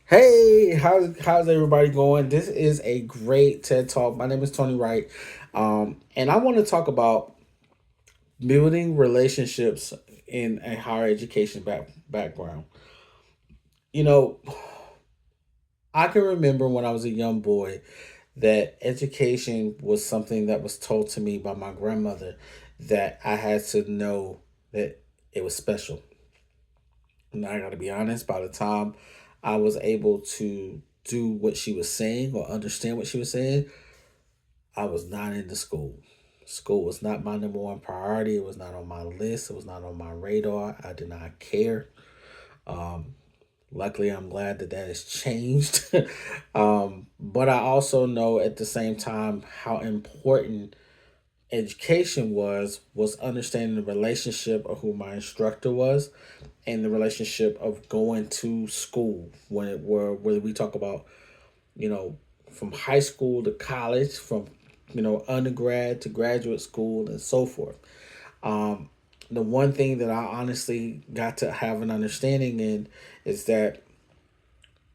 Hey, how's everybody going? This is a great TED Talk. My name is Tony Wright, and I want to talk about building relationships in a higher education background. You know, I can remember when I was a young boy that education was something that was told to me by my grandmother that I had to know that it was special. And I got to be honest, by the time I was able to do what she was saying or understand what she was saying, I was not into school. School was not my number one priority. It was not on my list. It was not on my radar. I did not care. Um, Luckily, I'm glad that that has changed. But I also know at the same time how important education was understanding the relationship of who my instructor was and the relationship of going to school when it were whether we talk about you know from high school to college, from undergrad to graduate school and so forth. um the one thing that I honestly got to have an understanding in is that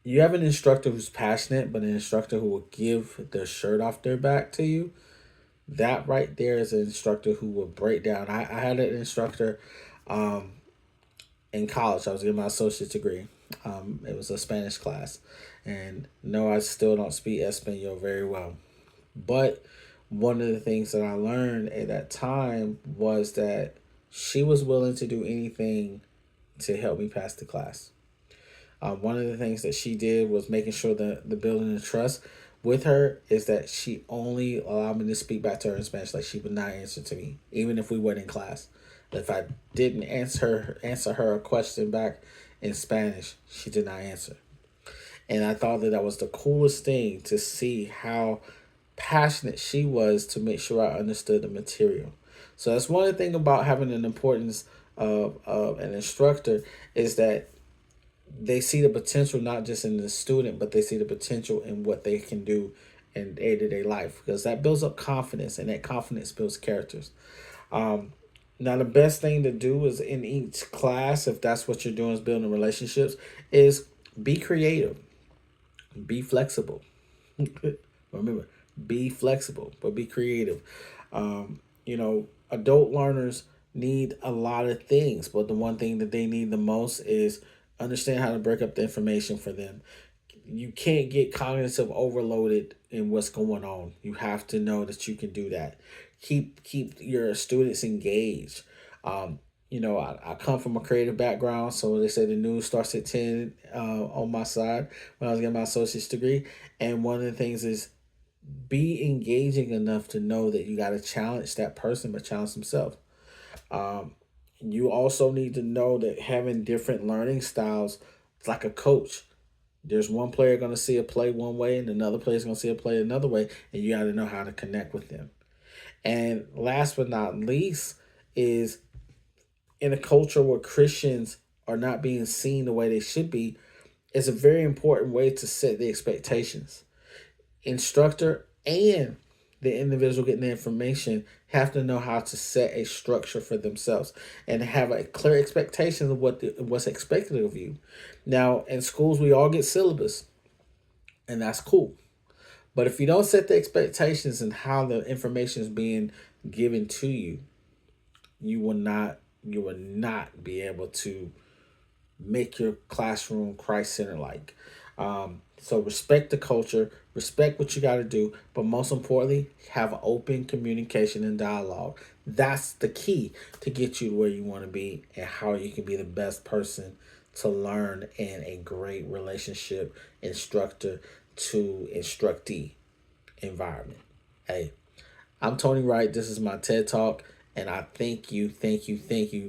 you have an instructor who's passionate, but an instructor who will give their shirt off their back to you. That right there is an instructor who will break down. I had an instructor um, in college. I was getting my associate's degree. It was a Spanish class. And no, I still don't speak Espanol very well. But one of the things that I learned at that time was that she was willing to do anything to help me pass the class. One of the things that she did was making sure that the building of trust with her is that she only allowed me to speak back to her in Spanish. Like she would not answer to me, even if we were in class. If I didn't answer her a question back in Spanish, she did not answer. And I thought that that was the coolest thing to see how passionate she was to make sure I understood the material. So that's one of the things about having an importance of an instructor is that they see the potential not just in the student, but they see the potential in what they can do in day to day life because that builds up confidence and that confidence builds characters. Um, Now, the best thing to do is in each class, if that's what you're doing, is building relationships, is be creative, be flexible. Remember, be flexible, but be creative. Adult learners need a lot of things, but the one thing that they need the most is understand how to break up the information for them. You can't get cognitive overloaded in what's going on. You have to know that you can do that. Keep your students engaged. I come from a creative background, so they say the news starts at 10 on my side when I was getting my associate's degree. And one of the things is be engaging enough to know that you got to challenge that person, but challenge themselves. Um, you also need to know that having different learning styles, it's like a coach. There's one player going to see a play one way, and another player is going to see a play another way, and you got to know how to connect with them. And last but not least, is in a culture where Christians are not being seen the way they should be, it's a very important way to set the expectations. Instructor and the individual getting the information have to know how to set a structure for themselves and have a clear expectation of what's expected of you. Now, in schools, we all get syllabus, and that's cool. But if you don't set the expectations and how the information is being given to you, you will not be able to make your classroom Christ centered like. So respect the culture, respect what you got to do, but most importantly, have open communication and dialogue. That's the key to get you to where you want to be and how you can be the best person to learn in a great relationship instructor to instructee environment. Hey, I'm Tony Wright. This is my TED Talk, and I thank you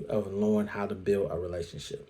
of knowing how to build a relationship.